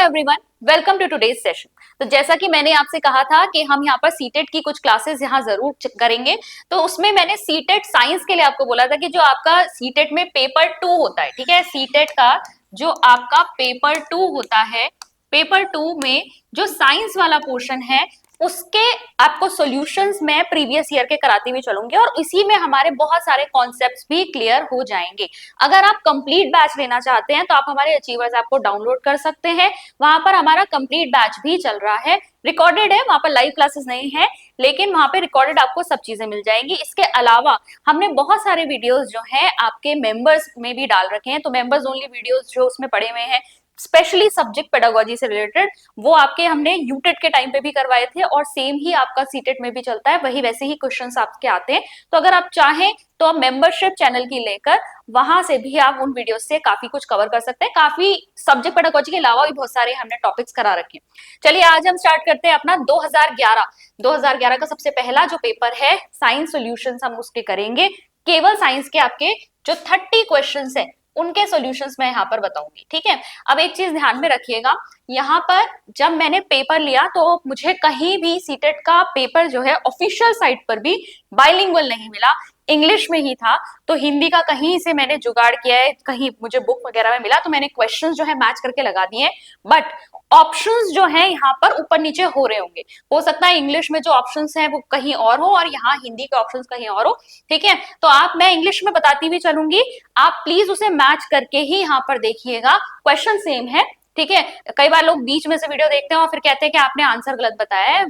Everyone, welcome to today's session. तो जैसा कि मैंने आपसे कहा था कि हम यहाँ पर सीटेट की कुछ क्लासेस यहाँ जरूर करेंगे, तो उसमें मैंने सीटेट साइंस के लिए आपको बोला था कि जो आपका सीटेट में पेपर 2 होता है, ठीक है, सीटेट का जो आपका पेपर 2 होता है, पेपर 2 में जो साइंस वाला पोर्शन है उसके आपको सॉल्यूशंस मैं प्रीवियस ईयर के कराती हुई चलूंगी और इसी में हमारे बहुत सारे कॉन्सेप्ट्स भी क्लियर हो जाएंगे। अगर आप कंप्लीट बैच लेना चाहते हैं तो आप हमारे अचीवर्स ऐप को डाउनलोड कर सकते हैं, वहां पर हमारा कंप्लीट बैच भी चल रहा है, रिकॉर्डेड है, वहां पर लाइव क्लासेस नहीं है लेकिन वहां पे रिकॉर्डेड आपको सब चीजें मिल जाएंगी। इसके अलावा हमने बहुत सारे वीडियोस जो हैं आपके मेंबर्स में भी डाल रखे हैं, तो मेंबर्स ओनली वीडियोस जो उसमें पड़े हुए हैं स्पेशली सब्जेक्ट पेडागोजी से रिलेटेड, वो आपके हमने यूटेट के टाइम पे भी करवाए थे और सेम ही आपका सीटेट में भी चलता है, वही वैसे ही क्वेश्चंस आपके आते हैं। तो अगर आप चाहें तो आप मेंबरशिप चैनल की लेकर वहां से भी आप उन वीडियो से काफी कुछ कवर कर सकते हैं। काफी सब्जेक्ट पेडागोजी के अलावा भी बहुत सारे हमने टॉपिक्स करा रखे हैं। चलिए आज हम स्टार्ट करते हैं अपना 2011 का सबसे पहला जो पेपर है साइंस सॉल्यूशंस, हम उसके करेंगे। केवल साइंस के आपके जो 30 क्वेश्चंस है उनके सॉल्यूशंस मैं यहाँ पर बताऊंगी, ठीक है। अब एक चीज ध्यान में रखिएगा, यहाँ पर जब मैंने पेपर लिया तो मुझे कहीं भी सीटेट का पेपर जो है ऑफिशियल साइट पर भी बाइलिंगुअल नहीं मिला, इंग्लिश में ही था। तो हिंदी का कहीं से मैंने जुगाड़ किया है, कहीं मुझे बुक वगैरह में मिला तो मैंने क्वेश्चंस जो है मैच करके लगा दिए, बट ऑप्शंस जो है यहाँ पर ऊपर नीचे हो रहे होंगे, हो सकता है इंग्लिश में जो ऑप्शंस हैं वो कहीं और हो और यहाँ हिंदी के ऑप्शंस कहीं और हो, ठीक है। तो मैं इंग्लिश में बताती हुई चलूंगी, आप प्लीज उसे मैच करके ही यहाँ पर देखिएगा, क्वेश्चन सेम है, ठीक है। कई बार लोग बीच में से वीडियो देखते हैं और फिर कहते हैं कि आपने आंसर गलत बताया है,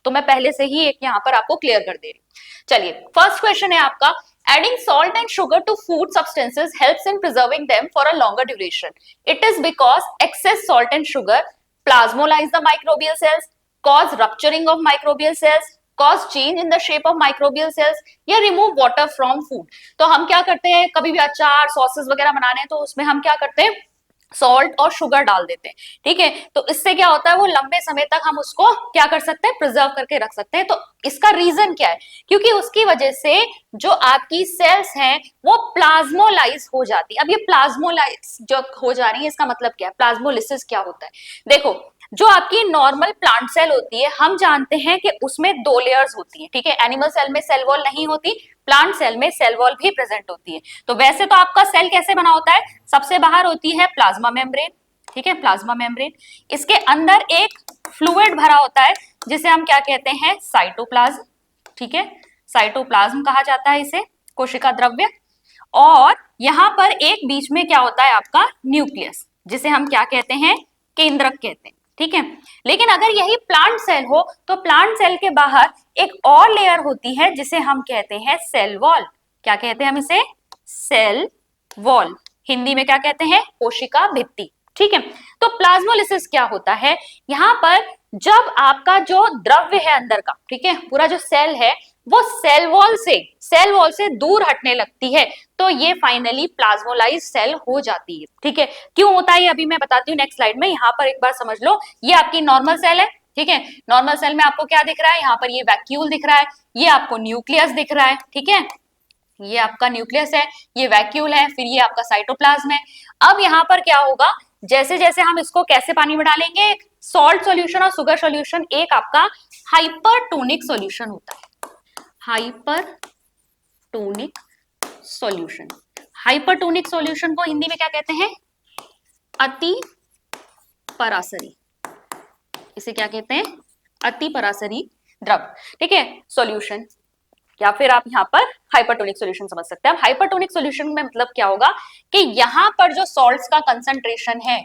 तो मैं पहले से ही एक यहाँ पर आपको क्लियर कर दे रही हूँ। चलिए फर्स्ट क्वेश्चन है आपका, adding salt and sugar to food substances helps in preserving them for a longer duration. It is because excess salt and sugar plasmolize the microbial cells, cause rupturing of microbial cells, cause change in the shape of microbial cells या remove water from food। तो हम क्या करते हैं, कभी भी अचार sauces वगैरह बनाने हैं तो उसमें हम क्या करते हैं, सॉल्ट और शुगर डाल देते हैं, ठीक है। तो इससे क्या होता है, वो लंबे समय तक हम उसको क्या कर सकते हैं, प्रिजर्व करके रख सकते हैं। तो इसका रीजन क्या है, क्योंकि उसकी वजह से जो आपकी सेल्स हैं वो प्लाज्मोलाइज हो जाती है। अब ये प्लाज्मोलाइज जो हो जा रही है इसका मतलब क्या है, प्लाज्मोलिसिस क्या होता है, देखो जो आपकी नॉर्मल प्लांट सेल होती है हम जानते हैं कि उसमें 2 लेयर्स होती है, ठीक है। एनिमल सेल में सेल वॉल नहीं होती, प्लांट सेल में सेल वॉल भी प्रेजेंट होती है। तो वैसे तो आपका सेल कैसे बना होता है, सबसे बाहर होती है प्लाज्मा मेम्ब्रेन, ठीक है, प्लाज्मा मेम्ब्रेन, इसके अंदर एक फ्लूइड भरा होता है जिसे हम क्या कहते हैं, साइटोप्लाज्म, ठीक है, साइटोप्लाज्म कहा जाता है इसे, कोशिका द्रव्य। और यहां पर एक बीच में क्या होता है आपका न्यूक्लियस, जिसे हम क्या कहते हैं, केंद्रक कहते हैं, ठीक है। लेकिन अगर यही प्लांट सेल हो तो प्लांट सेल के बाहर एक और लेयर होती है जिसे हम कहते हैं सेल वॉल। क्या कहते हैं हम इसे, सेल वॉल, हिंदी में क्या कहते हैं, कोशिका भित्ति, ठीक है। तो प्लाज्मोलिसिस क्या होता है, यहाँ पर जब आपका जो द्रव्य है अंदर का, ठीक है, पूरा जो सेल है वो सेल वॉल से दूर हटने लगती है, तो ये फाइनली प्लाज्मोलाइज सेल हो जाती है, ठीक है। क्यों होता है ये अभी मैं बताती हूँ नेक्स्ट स्लाइड में। यहाँ पर एक बार समझ लो, ये आपकी नॉर्मल सेल है, ठीक है। नॉर्मल सेल में आपको क्या दिख रहा है, यहाँ पर ये वैक्यूल दिख रहा है, ये आपको न्यूक्लियस दिख रहा है, ठीक है, ये आपका न्यूक्लियस है, ये वैक्यूल है, फिर ये आपका साइटोप्लाज्म है। अब यहाँ पर क्या होगा, जैसे जैसे हम इसको कैसे पानी में डालेंगे, सॉल्ट सॉल्यूशन और शुगर सॉल्यूशन, एक आपका हाइपरटोनिक सॉल्यूशन होता है, हाइपरटोनिक सॉल्यूशन। हाइपरटोनिक सॉल्यूशन को हिंदी में क्या कहते हैं, अति परासरी, इसे क्या कहते हैं, अति परासरी द्रव, ठीक है, सॉल्यूशन, या फिर आप यहाँ पर हाइपरटोनिक सॉल्यूशन समझ सकते हैं। अब हाइपरटोनिक सॉल्यूशन में मतलब क्या होगा कि यहाँ पर जो सॉल्ट्स का कंसंट्रेशन है,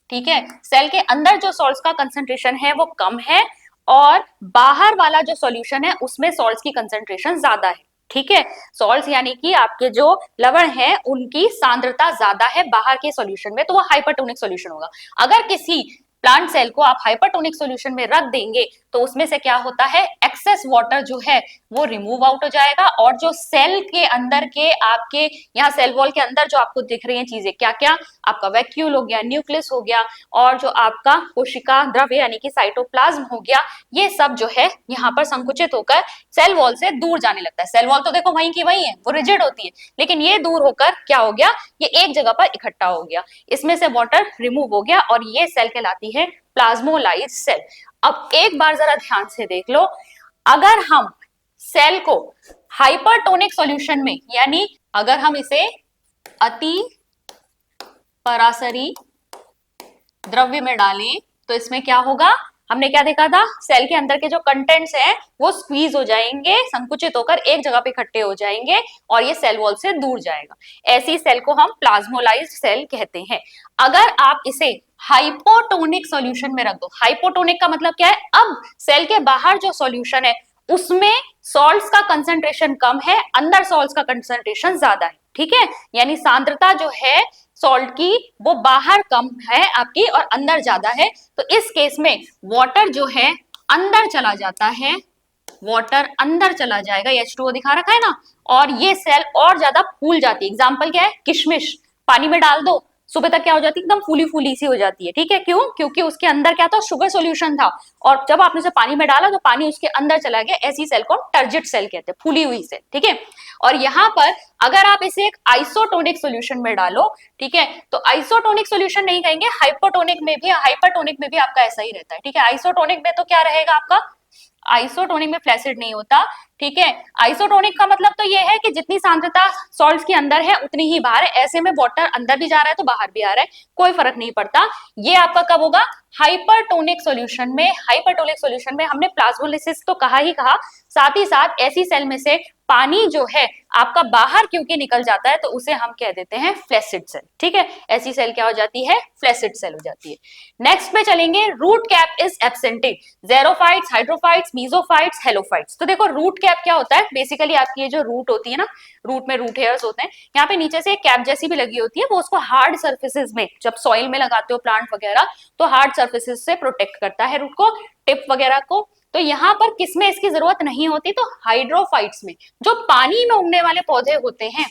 ठीक है, सेल के अंदर जो सॉल्ट्स का कंसंट्रेशन है वो कम है और बाहर वाला जो सॉल्यूशन है उसमें सॉल्ट्स की कंसंट्रेशन ज्यादा है, ठीक है। सॉल्ट्स यानी कि आपके जो लवण है उनकी सांद्रता ज्यादा है बाहर के सॉल्यूशन में, तो वो हाइपरटोनिक सॉल्यूशन होगा। अगर किसी प्लांट सेल को आप हाइपरटोनिक सॉल्यूशन में रख देंगे तो उसमें से क्या होता है, एक्सेस वाटर जो है वो रिमूव आउट हो जाएगा और जो सेल के अंदर के आपके यहाँ सेल वॉल के अंदर जो आपको दिख रही हैं चीजें, क्या क्या, आपका वैक्यूल हो गया, न्यूक्लियस हो गया और जो आपका कोशिका द्रव्य यानी कि साइटोप्लाज्म हो गया, ये सब जो है यहाँ पर संकुचित होकर सेल वॉल से दूर जाने लगता है। सेल वॉल तो देखो वहीं की वहीं है, वो रिजिड होती है, लेकिन ये दूर होकर क्या हो गया, ये एक जगह पर इकट्ठा हो गया, इसमें से वाटर रिमूव हो गया और ये सेल कहलाती होती है प्लाज्मोलाइज्ड सेल। अब एक बार जरा ध्यान से देख लो, अगर हम सेल को हाइपरटोनिक सॉल्यूशन में, यानी अगर हम इसे अति परासरी द्रव्य में डालें तो इसमें क्या होगा, हमने क्या देखा था, सेल के अंदर के जो कंटेंट्स हैं वो स्क्वीज हो जाएंगे, संकुचित होकर एक जगह पे इकट्ठे हो जाएंगे और ये सेल वॉल से दूर जाएगा। ऐसी सेल को हम प्लाज्मोलाइज्ड सेल कहते हैं। अगर आप इसे हाइपोटोनिक सॉल्यूशन में रख दो, हाइपोटोनिक का मतलब क्या है, अब सेल के बाहर जो सॉल्यूशन है उसमें सॉल्ट्स का कंसंट्रेशन कम है, अंदर सॉल्ट्स का कंसंट्रेशन ज्यादा है, ठीक है, यानी सांद्रता जो है सॉल्ट की वो बाहर कम है आपकी और अंदर ज्यादा है। तो इस केस में वाटर जो है अंदर चला जाता है, वाटर अंदर चला जाएगा, H2O दिखा रखा है ना, और ये सेल और ज्यादा फूल जाती है। एग्जाम्पल क्या है, किशमिश पानी में डाल दो, सुबह तक क्या हो जाती है, एकदम फूली फूली सी हो जाती है, ठीक है, क्यों, क्योंकि उसके अंदर क्या था, शुगर सॉल्यूशन था, और जब आपने उसे पानी में डाला तो पानी उसके अंदर चला गया। ऐसी सेल को टर्जिट सेल कहते हैं, फूली हुई सेल, ठीक है। और यहाँ पर अगर आप इसे एक आइसोटोनिक सॉल्यूशन में डालो, ठीक है, तो आइसोटोनिक सॉल्यूशन नहीं कहेंगे, हाइपोटोनिक में भी, हाइपरटोनिक में भी आपका ऐसा ही रहता है, ठीक है। आइसोटोनिक में तो क्या रहेगा आपका, आइसोटोनिक में फ्लैसिड नहीं होता, ठीक है। आइसोटोनिक का मतलब तो ये है कि जितनी सांद्रता सॉल्ट्स के अंदर है उतनी ही बाहर है, ऐसे में वाटर अंदर भी जा रहा है तो बाहर भी आ रहा है, कोई फर्क नहीं पड़ता। ये आपका कब होगा, हाइपरटोनिक सॉल्यूशन में। हाइपरटोनिक सॉल्यूशन में हमने प्लाज्मोलिसिस तो कहा ही कहा, साथ ही साथ ऐसी सेल में से पानी जो है आपका बाहर क्योंकि निकल जाता है तो उसे हम कह देते हैं फ्लैसिड सेल, ठीक है। ऐसी सेल क्या हो जाती है, फ्लैसिड सेल हो जाती है। नेक्स्ट पे चलेंगे, root cap is absented, xerophytes, hydrophytes, mesophytes, halophytes. तो देखो रूट कैप क्या होता है, बेसिकली आपकी ये जो रूट होती है ना, रूट में रूट हेयर्स होते हैं, यहाँ पे नीचे से एक कैप जैसी भी लगी होती है, वो उसको हार्ड सर्फेसिस में, जब सॉइल में लगाते हो प्लांट वगैरह तो हार्ड सर्फेसिस से प्रोटेक्ट करता है रूट को, टिप वगैरह को। तो यहाँ पर किसमें इसकी जरूरत नहीं होती, तो हाइड्रोफाइट्स में, जो पानी में उगने वाले पौधे होते हैं,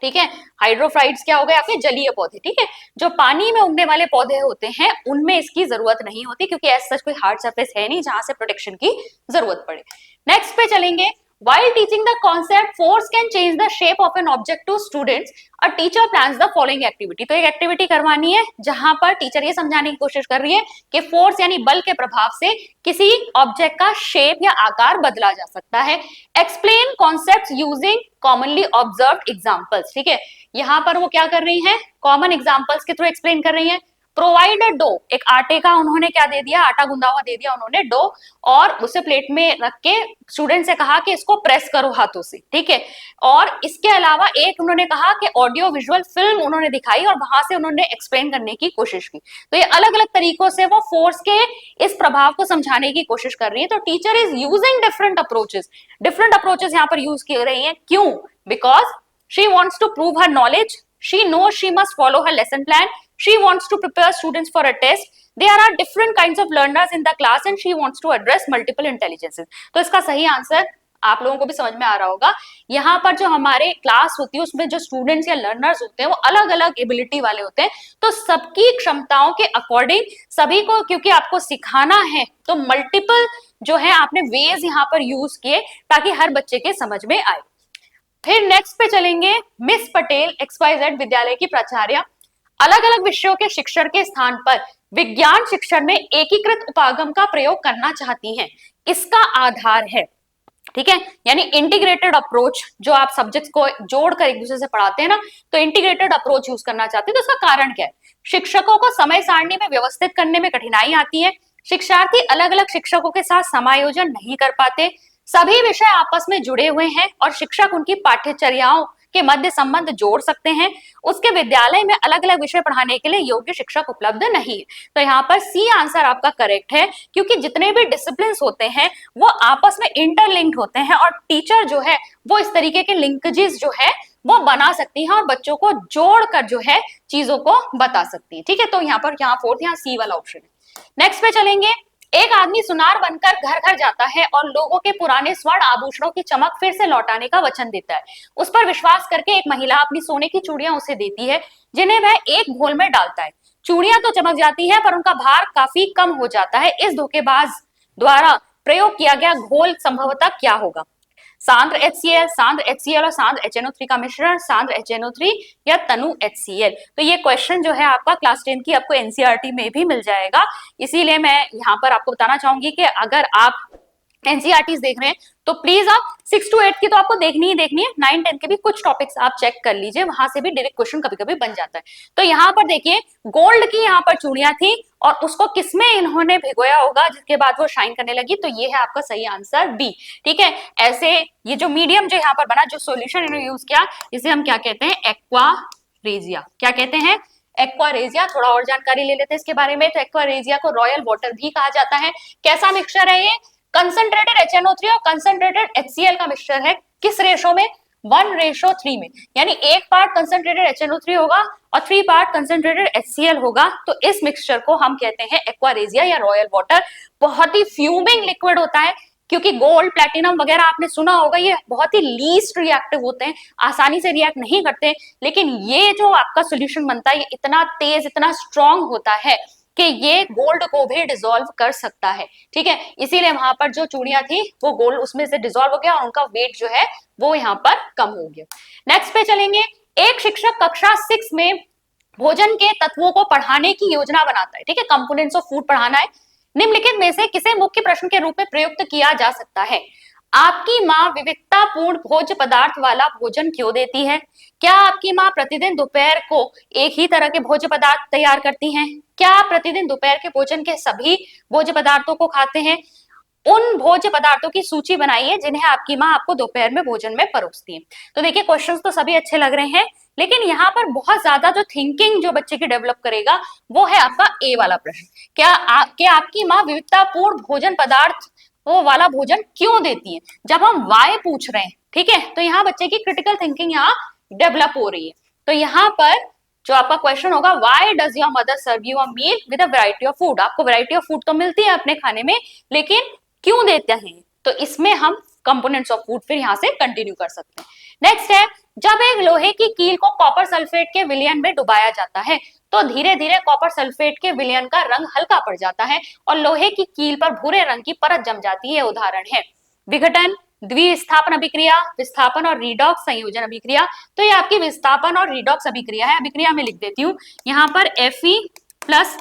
ठीक है। हाइड्रोफाइट्स क्या हो गए आपके, जलीय पौधे, ठीक है, जो पानी में उगने वाले पौधे होते हैं उनमें इसकी जरूरत नहीं होती, क्योंकि ऐसा कोई हार्ड सरफेस है नहीं जहां से प्रोटेक्शन की जरूरत पड़े। नेक्स्ट पे चलेंगे, while teaching the concept force can change the shape of an object to students, a teacher plans the following activity। तो एक एक्टिविटी करवानी है जहां पर टीचर ये समझाने की कोशिश कर रही है कि फोर्स यानी बल के प्रभाव से किसी ऑब्जेक्ट का शेप या आकार बदला जा सकता है। Explain concepts using commonly observed examples, ठीक है, यहाँ पर वो क्या कर रही हैं, कॉमन एग्जांपल्स के थ्रू एक्सप्लेन कर रही हैं। प्रोवाइड अ डो, एक आटे का उन्होंने क्या दे दिया, आटा गुंदा हुआ दे दिया उन्होंने डो, और उसे प्लेट में रख के स्टूडेंट से कहा कि इसको प्रेस करो हाथों से, ठीक है। और इसके अलावा एक उन्होंने कहा कि ऑडियो विजुअल फिल्म उन्होंने दिखाई और वहां से उन्होंने एक्सप्लेन करने की कोशिश की। तो ये अलग अलग तरीकों से वो फोर्स के इस प्रभाव को समझाने की कोशिश कर रही है। तो teacher is using different approaches यहाँ पर यूज की रही है, क्यों, because she wants to prove her knowledge, she knows she must follow her lesson plan, she wants to prepare students for a test, there are different kinds of learners in the class and she wants to address multiple intelligences। तो इसका सही answer आप लोगों को भी समझ में आ रहा होगा, यहाँ पर जो हमारे क्लास होती है उसमें जो स्टूडेंट्स या लर्नर्स होते हैं वो अलग अलग एबिलिटी वाले होते हैं, तो सबकी क्षमताओं के अकॉर्डिंग सभी को, क्योंकि आपको सिखाना है तो मल्टीपल जो है आपने वेज यहाँ पर यूज किए ताकि हर बच्चे के समझ में आए। फिर नेक्स्ट पे चलेंगे, मिस पटेल XYZ विद्यालय की प्राचार्य अलग अलग विषयों के शिक्षण के स्थान पर विज्ञान शिक्षण में एकीकृत उपागम का प्रयोग करना चाहती हैं। इसका आधार है, ठीक है, यानी इंटीग्रेटेड अप्रोच, जो आप सब्जेक्ट्स को जोड़कर एक दूसरे से पढ़ाते हैं ना, तो इंटीग्रेटेड अप्रोच यूज करना चाहते हैं। तो इसका कारण क्या है, शिक्षकों को समय सारणी में व्यवस्थित करने में कठिनाई आती है, शिक्षार्थी अलग अलग शिक्षकों के साथ समायोजन नहीं कर पाते, सभी विषय आपस में जुड़े हुए हैं और शिक्षक उनकी पाठ्यचर्याओं के मध्य संबंध जोड़ सकते हैं, उसके विद्यालय में अलग अलग विषय पढ़ाने के लिए योग्य शिक्षक उपलब्ध नहीं है। तो यहाँ पर सी आंसर आपका करेक्ट है, क्योंकि जितने भी डिसिप्लिन होते हैं वो आपस में इंटरलिंक्ड होते हैं और टीचर जो है वो इस तरीके के लिंकेजेस जो है वो बना सकती है और बच्चों को जोड़कर जो है चीजों को बता सकती है, ठीक है। तो यहाँ पर यहाँ फोर्थ, यहाँ सी वाला ऑप्शन है। नेक्स्ट पे चलेंगे, एक आदमी सुनार बनकर घर घर जाता है और लोगों के पुराने स्वर्ण आभूषणों की चमक फिर से लौटाने का वचन देता है। उस पर विश्वास करके एक महिला अपनी सोने की चूड़ियां उसे देती है, जिन्हें वह एक घोल में डालता है। चूड़ियां तो चमक जाती है पर उनका भार काफी कम हो जाता है। इस धोखेबाज द्वारा प्रयोग किया गया घोल संभवतः क्या होगा। सांद्र HCl, सांद्र HCl और सांद्र HNO3 का मिश्रण, सांद्र HNO3 या तनु HCl। तो ये क्वेश्चन जो है आपका क्लास 10 की आपको एनसीईआरटी में भी मिल जाएगा। इसीलिए मैं यहाँ पर आपको बताना चाहूंगी कि अगर आप एनसीईआरटी देख रहे हैं तो प्लीज आप 6 to 8 की तो आपको देखनी ही देखनी है, 9 10 के भी कुछ टॉपिक्स आप चेक कर लीजिए, वहां से भी डायरेक्ट क्वेश्चन कभी कभी बन जाता है। तो यहाँ पर देखिए गोल्ड की यहाँ पर चूड़ियां थी और उसको किसमें इन्होंने भिगोया होगा जिसके बाद वो शाइन करने लगी, तो ये है आपका सही आंसर बी। ठीक है, ऐसे ये जो मीडियम जो यहाँ पर बना, जो सोल्यूशन इन्होंने यूज किया, इसे हम क्या कहते हैं, एक्वारेजिया। क्या कहते हैं, एक्वारेजिया। थोड़ा और जानकारी ले लेते हैं इसके बारे में। तो एक्वारेजिया को रॉयल वाटर भी कहा जाता है। कैसा मिक्सचर है ये, कंसंट्रेटेड HNO3 और कंसंट्रेटेड HCl का मिक्सचर है। किस रेशो में, 1:3 में, यानी 1 पार्ट कंसंट्रेटेड HNO3 होगा और 3 पार्ट कंसंट्रेटेड HCl होगा। तो इस मिक्सचर को हम कहते हैं एक्वारेजिया या रॉयल वाटर। बहुत ही फ्यूमिंग लिक्विड होता है, क्योंकि गोल्ड प्लैटिनम वगैरह आपने सुना होगा, ये बहुत ही लीस्ट रिएक्टिव होते हैं, आसानी से रिएक्ट नहीं करते, लेकिन ये जो आपका सोल्यूशन बनता है ये इतना तेज, इतना स्ट्रॉन्ग होता है कि ये गोल्ड को भी डिसॉल्व कर सकता है। ठीक है, इसीलिए वहां पर जो चूड़ियां थी वो गोल्ड उसमें से डिसॉल्व हो गया और उनका वेट जो है वो यहाँ पर कम हो गया। नेक्स्ट पे चलेंगे। एक शिक्षक कक्षा 6 में भोजन के तत्वों को पढ़ाने की योजना बनाता है। ठीक है, कंपोनेंट्स ऑफ फूड पढ़ाना है। निम्नलिखित में से किसे मुख्य प्रश्न के रूप में प्रयुक्त किया जा सकता है। आपकी माँ विविधतापूर्ण भोज्य पदार्थ वाला भोजन क्यों देती है। क्या आपकी माँ प्रतिदिन दोपहर को एक ही तरह के भोज्य पदार्थ तैयार करती हैं। क्या आप प्रतिदिन दोपहर के भोजन के सभी भोज्य पदार्थों को खाते हैं। उन भोज्य पदार्थों की सूची बनाइए जिन्हें आपकी माँ आपको दोपहर में भोजन में परोसती है। तो देखिए क्वेश्चंस तो सभी अच्छे लग रहे हैं, लेकिन यहाँ पर बहुत ज्यादा जो थिंकिंग जो बच्चे की डेवलप करेगा वो है आपका ए वाला प्रश्न। क्या आपकी माँ विविधतापूर्ण भोजन पदार्थ वो वाला भोजन क्यों देती है। जब हम वाई पूछ रहे हैं, ठीक है, तो यहाँ बच्चे की क्रिटिकल थिंकिंग यहाँ डेवलप हो रही है। तो यहाँ पर जो आपका क्वेश्चन होगा, why does your mother serve you a meal with a variety of food. आपको वैरायटी ऑफ फूड तो मिलती है अपने खाने में, लेकिन क्यों देते हैं। तो इसमें हम कंपोनेंट्स ऑफ फूड फिर यहाँ से कंटिन्यू कर सकते हैं। नेक्स्ट है, जब एक लोहे की कील को कॉपर सल्फेट के विलयन में डुबाया जाता है तो धीरे धीरे कॉपर सल्फेट के विलयन का रंग हल्का पड़ जाता है और लोहे की कील पर भूरे रंग की परत जम जाती है। उदाहरण है विघटन, द्विस्थापन अभिक्रिया, विस्थापन और रिडॉक्स संयोजन अभिक्रिया। तो ये आपकी विस्थापन और रिडॉक्स अभिक्रिया है। अभिक्रिया में लिख देती हूँ, यहाँ पर Fe प्लस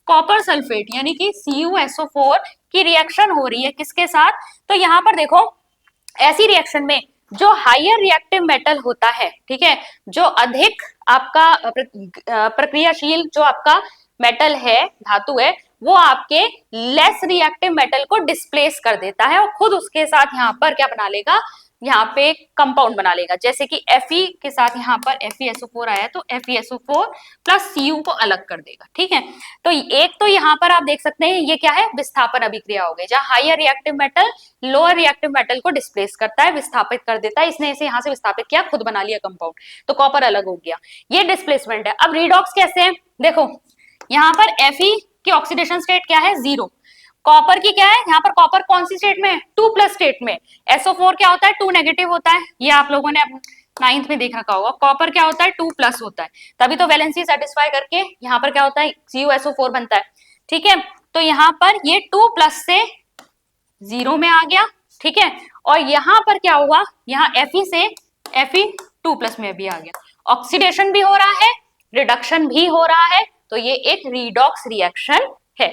कॉपर सल्फेट यानी कि CuSO4 की रिएक्शन हो रही है किसके साथ। तो यहाँ पर देखो, ऐसी रिएक्शन में जो हायर रिएक्टिव मेटल होता है, ठीक है, जो अधिक आपका प्रक्रियाशील जो आपका मेटल है, धातु है, वो आपके लेस रिएक्टिव मेटल को डिस्प्लेस कर देता है और खुद उसके साथ यहाँ पर क्या बना लेगा, यहाँ पे कंपाउंड बना लेगा। जैसे कि Fe के साथ यहाँ पर FeSO4 आया तो FeSO4 प्लस Cu को अलग कर देगा। ठीक है, तो एक तो यहाँ पर आप देख सकते हैं ये क्या है, विस्थापन अभिक्रिया हो गई, जहाँ higher reactive metal lower reactive metal को डिस्प्लेस करता है, विस्थापित कर देता है। इसने इसे यहाँ से विस्थापित किया, खुद बना लिया कंपाउंड, तो कॉपर अलग हो गया, ये डिस्प्लेसमेंट है। अब रिडॉक्स कैसे है, देखो यहाँ पर Fe की ऑक्सीडेशन स्टेट क्या है, 0। कॉपर की क्या है, यहाँ पर कॉपर कौन सी स्टेट में है, 2+ स्टेट में। SO4 क्या होता है, 2 नेगेटिव होता है, ये आप लोगों ने 9th में देख रखा होगा। कॉपर क्या होता है, 2+ होता है, तभी तो वैलेंसी सेटिस्फाई करके यहाँ पर क्या होता है, CuSO4 बनता है। ठीक है, तो यहाँ पर ये 2+ से 0 में आ गया। ठीक है, और यहाँ पर क्या हुआ, यहाँ Fe से Fe 2+ में भी आ गया, ऑक्सीडेशन भी हो रहा है, रिडक्शन भी हो रहा है, तो ये एक रिडॉक्स रिएक्शन है।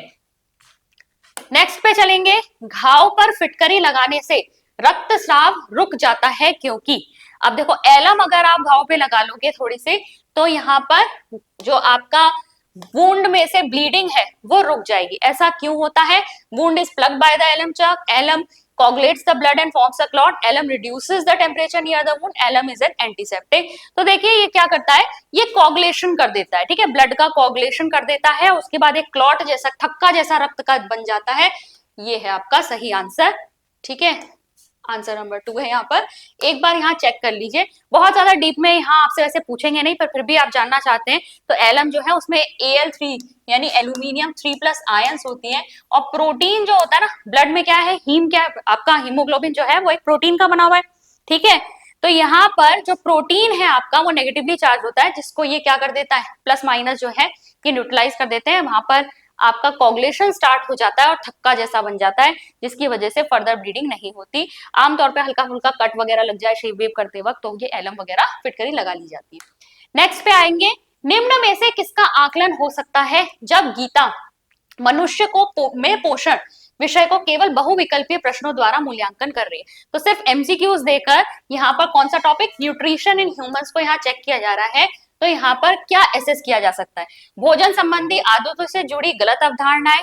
नेक्स्ट पे चलेंगे, घाव पर फिटकरी लगाने से रक्तस्राव रुक जाता है क्योंकि। अब देखो एलम अगर आप घाव पे लगा लोगे थोड़ी सी, तो यहाँ पर जो आपका वुंड में से ब्लीडिंग है वो रुक जाएगी। ऐसा क्यों होता है, wound is plugged by the alum chuck, alum coagulates the blood and forms a clot, alum reduces the temperature near the wound, alum is an antiseptic। तो देखिए ये क्या करता है, ये coagulation कर देता है, ठीक है, ब्लड का coagulation कर देता है, उसके बाद एक क्लॉट जैसा, थक्का जैसा रक्त का बन जाता है। ये है आपका सही आंसर। ठीक है, आंसर नंबर 2 है यहाँ पर। एक बार यहाँ चेक कर लीजिए, बहुत ज्यादा डीप में यहाँ आपसे वैसे पूछेंगे नहीं, पर फिर भी आप जानना चाहते हैं तो एलम जो है उसमें Al3 यानी एल्यूमिनियम 3+ आयंस होती हैं, और प्रोटीन जो होता है ना ब्लड में, क्या है, हीम, क्या है आपका हीमोग्लोबिन जो है वो एक प्रोटीन का बना हुआ है। ठीक है, तो यहाँ पर जो प्रोटीन है आपका वो नेगेटिवली चार्ज होता है, जिसको ये क्या कर देता है, प्लस माइनस जो है ये न्यूट्रलाइज कर देते हैं। वहां पर आपका कोगुलेशन स्टार्ट हो जाता है और थक्का जैसा बन जाता है, जिसकी वजह से फर्दर ब्लीडिंग नहीं होती। आमतौर पे हल्का फुल्का कट वगैरह लग जाए शेप वेव करते वक्त तो ये एलम वगैरह फिटकरी लगा ली जाती है। नेक्स्ट पे आएंगे, निम्न में से किसका आकलन हो सकता है जब गीता मनुष्य को में पोषण विषय को केवल बहुविकल्पीय प्रश्नों द्वारा मूल्यांकन कर रही है। तो सिर्फ एमसीक्यूज देकर यहाँ पर कौन सा टॉपिक, न्यूट्रिशन इन ह्यूमंस को यहाँ चेक किया जा रहा है। तो यहाँ पर क्या एसेस किया जा सकता है, भोजन संबंधी आदतों से जुड़ी गलत अवधारणाएं,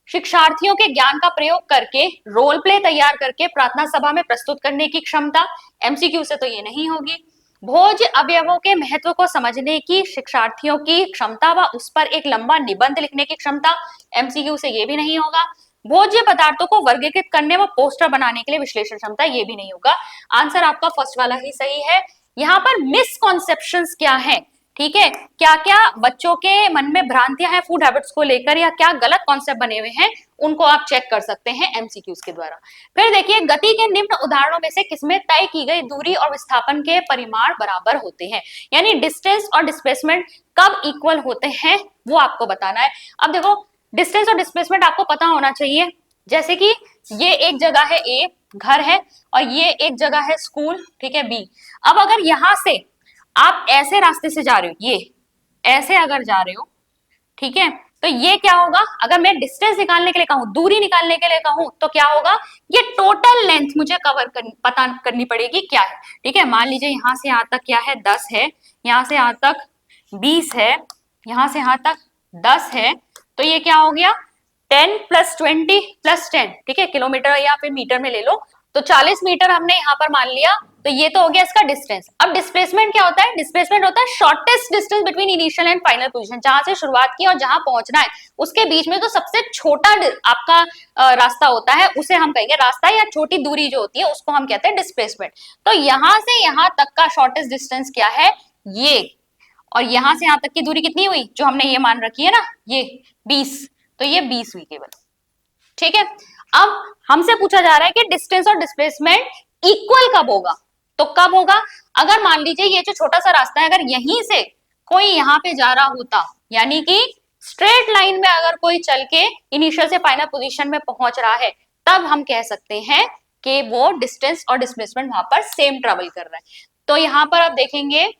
शिक्षार्थियों के ज्ञान का प्रयोग करके रोल प्ले तैयार करके प्रार्थना सभा में प्रस्तुत करने की क्षमता, एमसीक्यू से तो ये नहीं होगी। भोज अवयवों के महत्व को समझने की शिक्षार्थियों की क्षमता व उस पर एक लंबा निबंध लिखने की क्षमता, एमसीक्यू से ये भी नहीं होगा। भोज्य पदार्थों को वर्गीकृत करने व पोस्टर बनाने के लिए विश्लेषण क्षमता, ये भी नहीं होगा। आंसर आपका फर्स्ट वाला ही सही है। यहाँ पर मिसकॉन्सेप्शंस क्या है, ठीक है, क्या क्या बच्चों के मन में भ्रांतियां हैं फूड हैबिट्स को लेकर या क्या गलत कॉन्सेप्ट बने हुए हैं, उनको आप चेक कर सकते हैं एमसीक्यूज के द्वारा। फिर देखिए, गति के निम्न उदाहरणों में से किसमें तय की गई दूरी और विस्थापन के परिमाण बराबर होते हैं, यानी डिस्टेंस और डिस्प्लेसमेंट कब इक्वल होते हैं वो आपको बताना है। अब देखो, डिस्टेंस और डिस्प्लेसमेंट आपको पता होना चाहिए। जैसे कि ये एक जगह है ए, घर है, और ये एक जगह है स्कूल, ठीक है, बी। अब अगर यहां से आप ऐसे रास्ते से जा रहे हो, ये ऐसे अगर जा रहे हो, ठीक है, तो ये क्या होगा, अगर मैं डिस्टेंस निकालने के लिए कहूं, दूरी निकालने के लिए कहूं, तो क्या होगा, ये टोटल लेंथ मुझे पता करनी पड़ेगी क्या है, ठीक है। मान लीजिए यहां से यहां तक क्या है, 10 है, यहां से यहां तक 20 है, यहां से यहां तक 10 है, तो ये क्या हो गया, 10 + 20 + 10, ठीक है, किलोमीटर या फिर मीटर में ले लो, तो 40 मीटर हमने यहाँ पर मान लिया, तो ये तो हो गया इसका डिस्टेंस। अब डिस्प्लेसमेंट क्या होता है, डिस्प्लेसमेंट होता है shortest distance between initial and final position, जहां से शुरुआत की और जहां पहुंचना है उसके बीच में तो सबसे छोटा आपका रास्ता होता है, उसे हम कहेंगे रास्ता, या छोटी दूरी जो होती है उसको हम कहते हैं डिस्प्लेसमेंट। तो यहां से यहां तक का शॉर्टेस्ट डिस्टेंस क्या है, ये, और यहां से यहां तक की दूरी कितनी हुई, जो हमने ये मान रखी है ना, ये 20, तो ये 20 हुई केवल, ठीक है। अब हमसे पूछा जा रहा है कि डिस्टेंस और डिस्प्लेसमेंट इक्वल कब होगा, तो कब होगा, अगर मान लीजिए ये जो छोटा सा रास्ता है, अगर यहीं से कोई यहाँ पे जा रहा होता, यानी कि स्ट्रेट लाइन में अगर कोई चल के इनिशियल से फाइनल पोजीशन में पहुंच रहा है, तब हम कह सकते हैं कि वो डिस्टेंस और डिस्प्लेसमेंट वहां पर सेम ट्रेवल कर रहा है। तो यहां पर आप देखेंगे,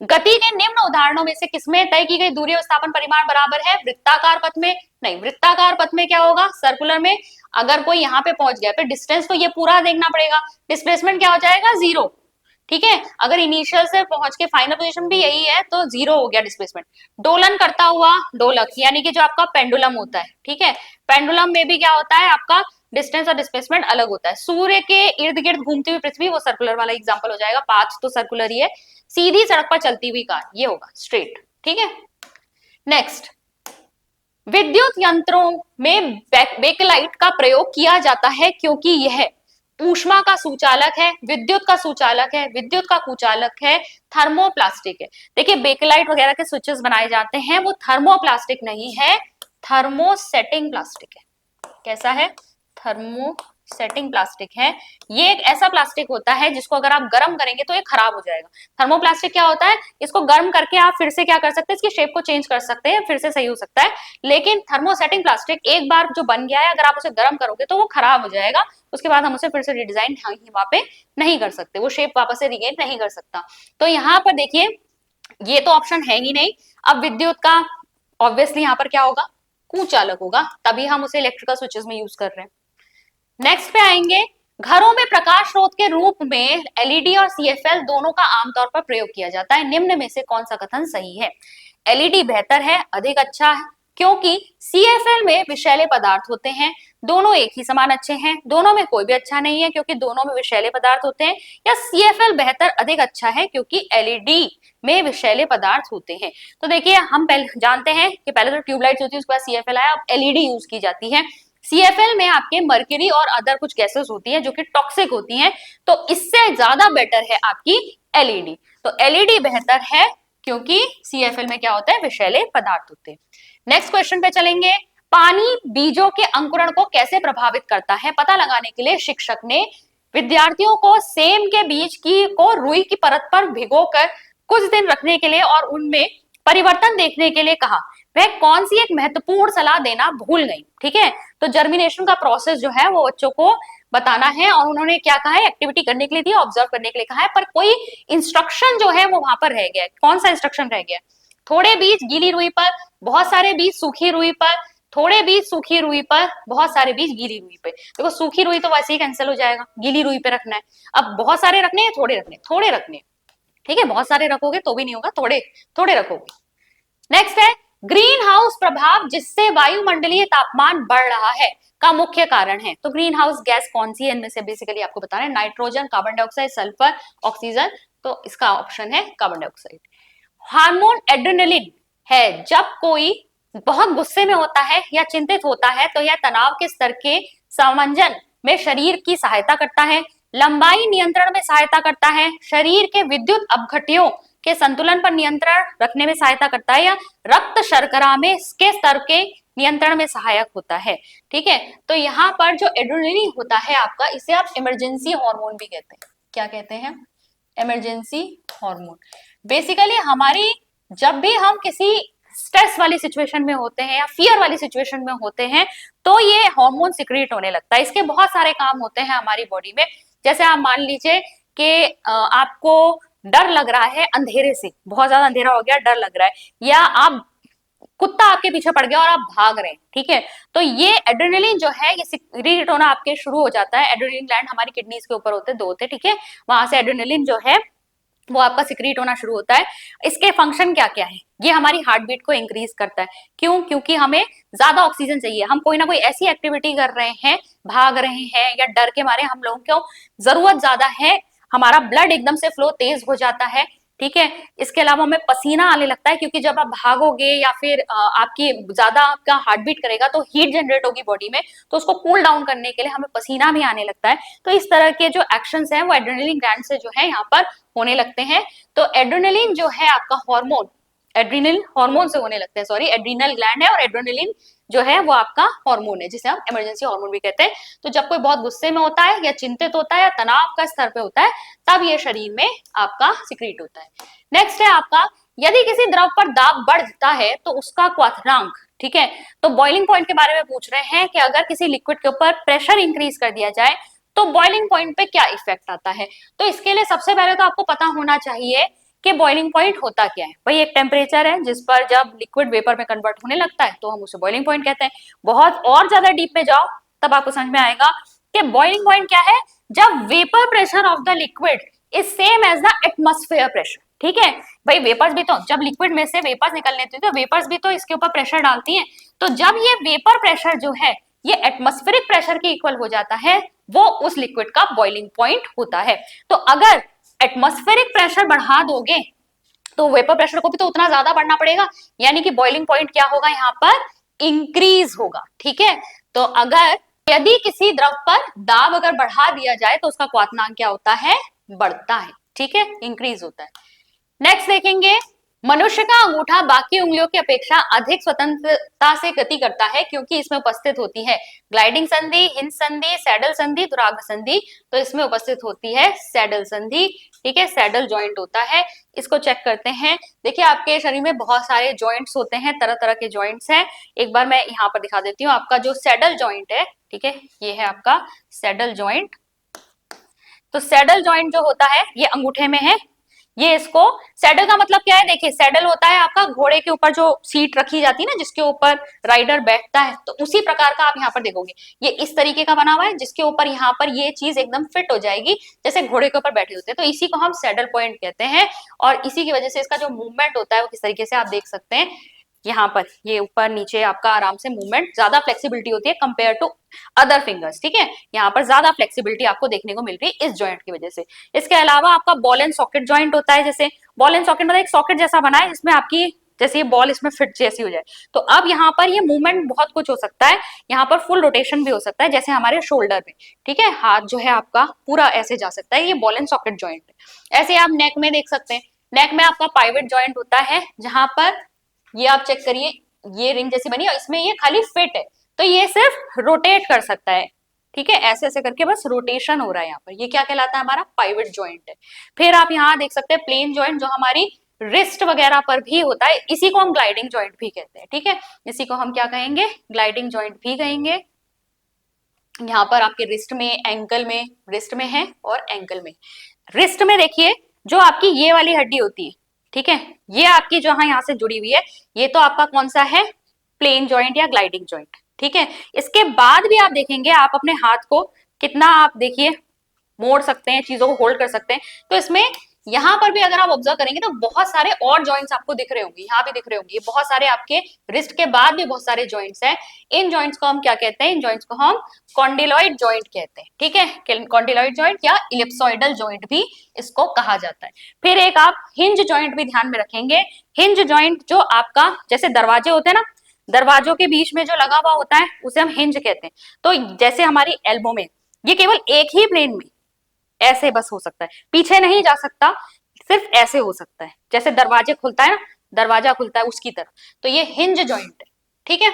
गति के निम्न उदाहरणों में से किसमें तय की गई दूरी और विस्थापन परिमाण बराबर है, वृत्ताकार पथ में नहीं, वृत्ताकार पथ में क्या होगा, सर्कुलर में अगर कोई यहाँ पे पहुंच गया तो डिस्टेंस तो ये पूरा देखना पड़ेगा, डिस्प्लेसमेंट क्या हो जाएगा, 0, ठीक है। अगर इनिशियल से पहुंच के फाइनल पोजीशन भी यही है तो 0 हो गया डिस्प्लेसमेंट। डोलन करता हुआ ढोलक, यानी कि जो आपका पेंडुलम होता है, ठीक है, पेंडुलम में भी क्या होता है, आपका डिस्टेंस और डिस्प्लेसमेंट अलग होता है। सूर्य के इर्द गिर्द घूमती हुई पृथ्वी, वो सर्कुलर वाला एग्जांपल हो जाएगा, पाथ तो सर्कुलर ही है। सीधी सड़क पर चलती हुई कार, ये होगा स्ट्रेट, ठीक है। नेक्स्ट, विद्युत यंत्रों में बेकलाइट का प्रयोग किया जाता है क्योंकि यह ऊष्मा का सुचालक है, विद्युत का सुचालक है, विद्युत का कुचालक है, थर्मोप्लास्टिक है। देखिए, बेकलाइट वगैरह के स्विचेस बनाए जाते हैं, वो थर्मोप्लास्टिक नहीं है, थर्मोसेटिंग प्लास्टिक है। कैसा है, थर्मोसेटिंग प्लास्टिक है। ये एक ऐसा प्लास्टिक होता है जिसको अगर आप गर्म करेंगे तो ये खराब हो जाएगा। थर्मोप्लास्टिक क्या होता है, इसको गर्म करके आप फिर से क्या कर सकते हैं, इसकी शेप को चेंज कर सकते हैं, फिर से सही हो सकता है। लेकिन थर्मोसेटिंग प्लास्टिक एक बार जो बन गया है, अगर आप उसे गर्म करोगे तो वो खराब हो जाएगा, उसके बाद हम उसे फिर से रिडिजाइन वहां पे नहीं कर सकते, वो शेप वापस से रिगेन नहीं कर सकता। तो यहाँ पर देखिए, ये तो ऑप्शन है ही नहीं। अब विद्युत का ऑब्वियसली यहाँ पर क्या होगा, कुचालक होगा, तभी हम उसे इलेक्ट्रिकल स्विचेस में यूज कर रहे हैं। नेक्स्ट पे आएंगे, घरों में प्रकाश स्रोत के रूप में एलईडी और सीएफएल दोनों का आमतौर पर प्रयोग किया जाता है, निम्न में से कौन सा कथन सही है। एलईडी बेहतर है, अधिक अच्छा है, क्योंकि सीएफएल में विषैले पदार्थ होते हैं, दोनों एक ही समान अच्छे हैं, दोनों में कोई भी अच्छा नहीं है क्योंकि दोनों में विषैले पदार्थ होते हैं, या सीएफएल बेहतर अधिक अच्छा है क्योंकि एलईडी में विषैले पदार्थ होते हैं। तो देखिए, हम पहले जानते हैं कि पहले तो ट्यूबलाइट्स होती है, उसके बाद सीएफएल आया, अब एलईडी यूज की जाती है। सीएफएल में आपके मर्क्यूरी और अदर कुछ गैसेस होती हैं जो कि टॉक्सिक होती हैं, तो इससे ज्यादा बेटर है आपकी एलईडी। तो एलईडी बेहतर है क्योंकि सीएफएल में क्या होता है, विषैले पदार्थ होते हैं। नेक्स्ट क्वेश्चन पे चलेंगे, पानी बीजों के अंकुरण को कैसे प्रभावित करता है, पता लगाने के लिए शिक्षक ने विद्यार्थियों को सेम के बीज को रुई की परत पर भिगोकर कुछ दिन रखने के लिए और उनमें परिवर्तन देखने के लिए कहा। वह कौन सी एक महत्वपूर्ण सलाह देना भूल गई। ठीक है, तो जर्मिनेशन का प्रोसेस जो है वो बच्चों को बताना है, और उन्होंने क्या कहा है, एक्टिविटी करने के लिए दिया, ऑब्जर्व करने के लिए कहा है, पर कोई इंस्ट्रक्शन जो है वो वहां पर रह गया है। कौन सा इंस्ट्रक्शन रह गया? थोड़े बीज गीली रुई पर, बहुत सारे बीज सूखी रुई पर, थोड़े बीज सूखी रुई पर, बहुत सारे बीज गीली रुई पे। देखो सूखी रुई तो वैसे ही कैंसिल हो जाएगा, गीली रुई पे रखना है। अब बहुत सारे रखने हैं, थोड़े रखने, थोड़े रखने। ठीक है, बहुत सारे रखोगे तो भी नहीं होगा, थोड़े थोड़े रखोगे। नेक्स्ट है ग्रीन हाउस प्रभाव जिससे वायुमंडलीय तापमान बढ़ रहा है का मुख्य कारण है। तो ग्रीन हाउस गैस कौन सी है, इनमें से बेसिकली आपको बताना है, nitrogen, carbon dioxide, sulphur, oxygen. तो इसका ऑप्शन है कार्बन डाइऑक्साइड। हार्मोन एड्रेनलिन है, जब कोई बहुत गुस्से में होता है या चिंतित होता है तो यह तनाव के स्तर के समंजन में शरीर की सहायता करता है, लंबाई नियंत्रण में सहायता करता है, शरीर के विद्युत अपघट्यों के संतुलन पर नियंत्रण रखने में सहायता करता है, या रक्त शर्करा में इसके स्तर के नियंत्रण में सहायक होता है। ठीक है, तो यहाँ पर जो एड्रेनलिन होता है आपका, इसे आप इमरजेंसी हार्मोन भी कहते हैं। क्या कहते हैं? Emergency hormone. बेसिकली हमारी जब भी हम किसी स्ट्रेस वाली सिचुएशन में होते हैं या फियर वाली सिचुएशन में होते हैं तो ये हार्मोन सिक्रीट होने लगता है। इसके बहुत सारे काम होते हैं हमारी बॉडी में। जैसे आप मान लीजिए कि आपको डर लग रहा है अंधेरे से, बहुत ज्यादा अंधेरा हो गया, डर लग रहा है, या आप कुत्ता आपके पीछे पड़ गया और आप भाग रहे हैं। ठीक है, तो ये एड्रेनलिन जो है ये सिक्रीट होना आपके शुरू हो जाता है। एड्रेनलिन ग्लैंड हमारी किडनीज के ऊपर होते हैं, दो होते हैं। ठीक है, वहां से एड्रेनलिन जो है वो आपका सिक्रीट होना शुरू होता है। इसके फंक्शन क्या क्या है? ये हमारी हार्ट बीट को इंक्रीज करता है। क्यों? क्योंकि हमें ज्यादा ऑक्सीजन चाहिए। हम कोई ना कोई ऐसी एक्टिविटी कर रहे हैं, भाग रहे हैं, या डर के मारे हम लोगों को जरूरत ज्यादा है, हमारा ब्लड एकदम से फ्लो तेज हो जाता है। ठीक है, इसके अलावा हमें पसीना आने लगता है, क्योंकि जब आप भागोगे या फिर आपकी ज्यादा आपका हार्ट बीट करेगा तो हीट जनरेट होगी बॉडी में, तो उसको कूल डाउन करने के लिए हमें पसीना भी आने लगता है। तो इस तरह के जो एक्शंस हैं वो एड्रेनलिन ग्लैंड से जो है यहाँ पर होने लगते हैं। तो एड्रेनलिन जो है आपका हार्मोन, एड्रीनल हार्मोन से होने लगते हैं, सॉरी, एड्रीनल ग्लैंड है और एड्रेनलिन जो है वो आपका हार्मोन है, जिसे हम इमरजेंसी हार्मोन भी कहते हैं। तो जब कोई बहुत गुस्से में होता है या चिंतित होता है या तनाव का स्तर पे होता है, तब ये शरीर में आपका सिक्रीट होता है। नेक्स्ट है आपका, यदि किसी द्रव पर दाब बढ़ता है तो उसका क्वथनांक। ठीक है, तो बॉइलिंग पॉइंट के बारे में पूछ रहे हैं कि अगर किसी लिक्विड के ऊपर प्रेशर इंक्रीज कर दिया जाए तो बॉइलिंग पॉइंट पे क्या इफेक्ट आता है। तो इसके लिए सबसे पहले तो आपको पता होना चाहिए कि बॉइलिंग पॉइंट होता क्या है। भाई एक टेम्परेचर है जिस पर जब लिक्विड वेपर में कन्वर्ट होने लगता है तो हम उसे बॉइलिंग पॉइंट कहते हैं। बहुत और ज्यादा डीप में जाओ तब आपको समझ में आएगा कि बॉइलिंग पॉइंट क्या है, जब vapour pressure of the liquid is same as the atmosphere pressure. ठीक है, भाई वेपर्स भी तो, जब लिक्विड में से वेपर्स निकलने होती है तो वेपर्स भी तो इसके ऊपर प्रेशर डालती हैं। तो जब ये वेपर प्रेशर जो है ये एटमॉस्फेरिक प्रेशर के इक्वल हो जाता है, वो उस लिक्विड का बॉइलिंग पॉइंट होता है। तो अगर एटमॉस्फेरिक प्रेशर बढ़ा दोगे तो वेपर प्रेशर को भी तो उतना ज्यादा बढ़ना पड़ेगा, यानी कि बॉइलिंग पॉइंट क्या होगा यहाँ पर, इंक्रीज होगा। ठीक है, तो अगर यदि किसी द्रव पर दाब अगर बढ़ा दिया जाए तो उसका क्वथनांक क्या होता है, बढ़ता है। ठीक है, इंक्रीज होता है। नेक्स्ट देखेंगे, मनुष्य का अंगूठा बाकी उंगलियों की अपेक्षा अधिक स्वतंत्रता से गति करता है क्योंकि इसमें उपस्थित होती है ग्लाइडिंग संधि, हिंज संधि, सैडल संधि, दुराग्र संधि। तो इसमें उपस्थित होती है सैडल संधि। ठीक है, सैडल जॉइंट होता है, इसको चेक करते हैं। देखिए आपके शरीर में बहुत सारे जॉइंट्स होते हैं, तरह तरह के जॉइंट्स हैं। एक बार मैं यहाँ पर दिखा देती हूँ। आपका जो सैडल जॉइंट है, ठीक है, ये है आपका सैडल जॉइंट। तो सैडल जॉइंट जो होता है ये अंगूठे में है। ये इसको, सैडल का मतलब क्या है, देखिए सैडल होता है आपका घोड़े के ऊपर जो सीट रखी जाती है ना, जिसके ऊपर राइडर बैठता है, तो उसी प्रकार का आप यहाँ पर देखोगे ये इस तरीके का बना हुआ है, जिसके ऊपर यहाँ पर ये चीज एकदम फिट हो जाएगी जैसे घोड़े के ऊपर बैठे होते हैं। तो इसी को हम सैडल पॉइंट कहते हैं, और इसी की वजह से इसका जो मूवमेंट होता है वो किस तरीके से आप देख सकते हैं। यहाँ पर ये ऊपर नीचे आपका आराम से मूवमेंट, ज्यादा फ्लेक्सिबिलिटी होती है कंपेयर टू अदर फिंगर्स। ठीक है, यहाँ पर ज्यादा फ्लेक्सिबिलिटी आपको देखने को मिल रही है इस जॉइंट की वजह से। इसके अलावा आपका बॉल एंड सॉकेट जॉइंट होता है। जैसे बॉल एंड सॉकेट मतलब एक सॉकेट जैसा बना है जिसमें आपकी जैसे ये बॉल इसमें फिट जैसी हो जाए। तो अब यहाँ पर ये मूवमेंट बहुत कुछ हो सकता है, यहाँ पर फुल रोटेशन भी हो सकता है, जैसे हमारे शोल्डर में। ठीक है, हाथ जो है आपका पूरा ऐसे जा सकता है, ये बॉल एंड सॉकेट जॉइंट है। ऐसे आप नेक में देख सकते हैं, नेक में आपका पाइवेट जॉइंट होता है, जहां पर ये आप चेक करिए, ये रिंग जैसी बनी है, इसमें ये खाली फिट है, तो ये सिर्फ रोटेट कर सकता है। ठीक है, ऐसे ऐसे करके बस रोटेशन हो रहा है यहाँ पर, ये क्या कहलाता है, हमारा पाइवेट जॉइंट है। फिर आप यहाँ देख सकते हैं प्लेन जॉइंट, जो हमारी रिस्ट वगैरह पर भी होता है, इसी को हम ग्लाइडिंग जॉइंट भी कहते हैं। ठीक है, इसी को हम क्या कहेंगे, ग्लाइडिंग जॉइंट भी कहेंगे। यहाँ पर आपके रिस्ट में, एंकल में, रिस्ट में है और एंकल में। रिस्ट में देखिए जो आपकी ये वाली हड्डी होती है, ठीक है, ये आपकी जो यहाँ से जुड़ी हुई है, ये तो आपका कौन सा है, प्लेन जॉइंट या ग्लाइडिंग जॉइंट। ठीक है, इसके बाद भी आप देखेंगे आप अपने हाथ को कितना आप देखिए मोड़ सकते हैं, चीजों को होल्ड कर सकते हैं। तो इसमें यहाँ पर भी अगर आप ऑब्जर्व करेंगे तो बहुत सारे और जॉइंट्स आपको दिख रहे होंगे, यहाँ भी दिख रहे होंगे, बहुत सारे आपके रिस्ट के बाद भी बहुत सारे जॉइंट्स हैं। इन जॉइंट्स को हम क्या कहते हैं, इन जॉइंट्स को हम कॉन्डिलॉइड जॉइंट कहते हैं। ठीक है, कॉन्डिलॉइड जॉइंट या इलिप्सॉइडल जॉइंट भी इसको कहा जाता है। फिर एक आप हिंज जॉइंट भी ध्यान में रखेंगे। हिंज जॉइंट जो आपका जैसे दरवाजे होते हैं ना, दरवाजों के बीच में जो लगा हुआ होता है उसे हम हिंज कहते हैं। तो जैसे हमारी एल्बो में, ये केवल एक ही प्लेन में ऐसे बस हो सकता है, पीछे नहीं जा सकता, सिर्फ ऐसे हो सकता है, जैसे दरवाजे खुलता है ना, दरवाजा खुलता है उसकी तरह। तो ये हिंज जॉइंट है। ठीक है,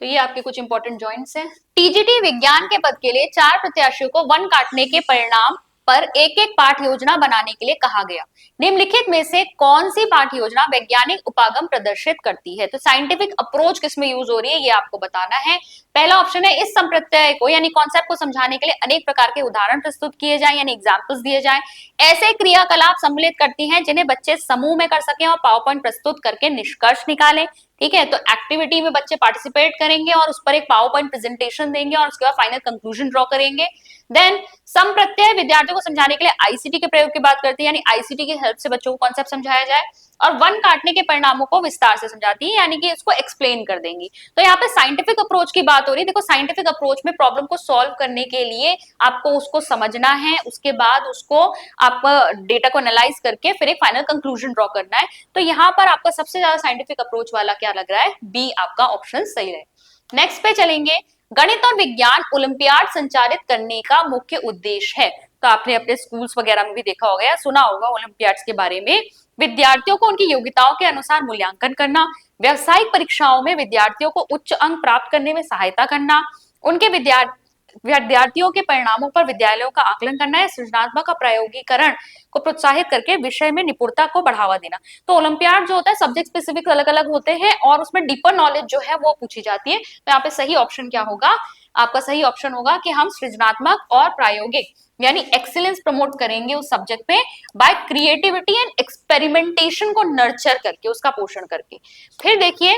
तो ये आपके कुछ इंपॉर्टेंट जॉइंट्स हैं। टीजीटी विज्ञान के पद के लिए 4 प्रत्याशियों को वन काटने के परिणाम पर एक एक पाठ योजना बनाने के लिए कहा गया। निम्नलिखित में से कौन सी पाठ योजना वैज्ञानिक उपागम प्रदर्शित करती है। तो साइंटिफिक अप्रोच किसमें यूज हो रही है ये आपको बताना है। पहला ऑप्शन है, इस संप्रत्यय को यानी कॉन्सेप्ट को समझाने के लिए अनेक प्रकार के उदाहरण प्रस्तुत किए जाएं यानी एग्जांपल्स दिए जाएं। ऐसे क्रियाकलाप सम्मिलित करती हैं जिन्हें बच्चे समूह में कर सकें और पावर पॉइंट प्रस्तुत करके निष्कर्ष निकालें। ठीक है, तो एक्टिविटी में बच्चे पार्टिसिपेट करेंगे और उस पर एक पावर पॉइंट प्रेजेंटेशन देंगे और उसके बाद फाइनल कंक्लूजन ड्रॉ करेंगे। देन संप्रत्यय विद्यार्थियों को समझाने के लिए आईसीटी के प्रयोग की बात करती है यानी आईसीटी की हेल्प से बच्चों को कॉन्सेप्ट समझाया जाए। और वन काटने के परिणामों को विस्तार से समझाती है यानी कि इसको एक्सप्लेन कर देंगी। तो यहाँ पे साइंटिफिक अप्रोच की बात हो रही है। देखो साइंटिफिक अप्रोच में प्रॉब्लम को सॉल्व करने के लिए आपको उसको समझना है, उसके बाद उसको आप डेटा को एनालाइज करके फिर एक फाइनल कंक्लूजन ड्रॉ करना है। तो यहाँ पर आपका सबसे ज्यादा साइंटिफिक अप्रोच वाला क्या लग रहा है, बी आपका ऑप्शन सही है। नेक्स्ट पे चलेंगे, गणित और विज्ञान ओलंपियाड संचालित करने का मुख्य उद्देश्य है। तो आपने अपने स्कूल्स वगैरह में भी देखा होगा या सुना होगा ओलंपियाड्स के बारे में। विद्यार्थियों को उनकी योग्यताओं के अनुसार मूल्यांकन करना, व्यावसायिक परीक्षाओं में विद्यार्थियों को उच्च अंक प्राप्त करने में सहायता करना, उनके विद्यार्थियों के परिणामों पर विद्यालयों का आकलन करना है, सृजनात्मक का प्रायोगिकरण को प्रोत्साहित करके विषय में निपुणता को बढ़ावा देना। तो ओलंपियाड जो होता है सब्जेक्ट स्पेसिफिक अलग अलग होते हैं और उसमें डीपर नॉलेज जो है वो पूछी जाती है। तो यहाँ पे सही ऑप्शन क्या होगा, आपका सही ऑप्शन होगा कि हम सृजनात्मक और प्रायोगिक यानी एक्सीलेंस प्रमोट करेंगे उस सब्जेक्ट पे बाय क्रिएटिविटी एंड एक्सपेरिमेंटेशन को नर्चर करके, उसका पोषण करके। फिर देखिए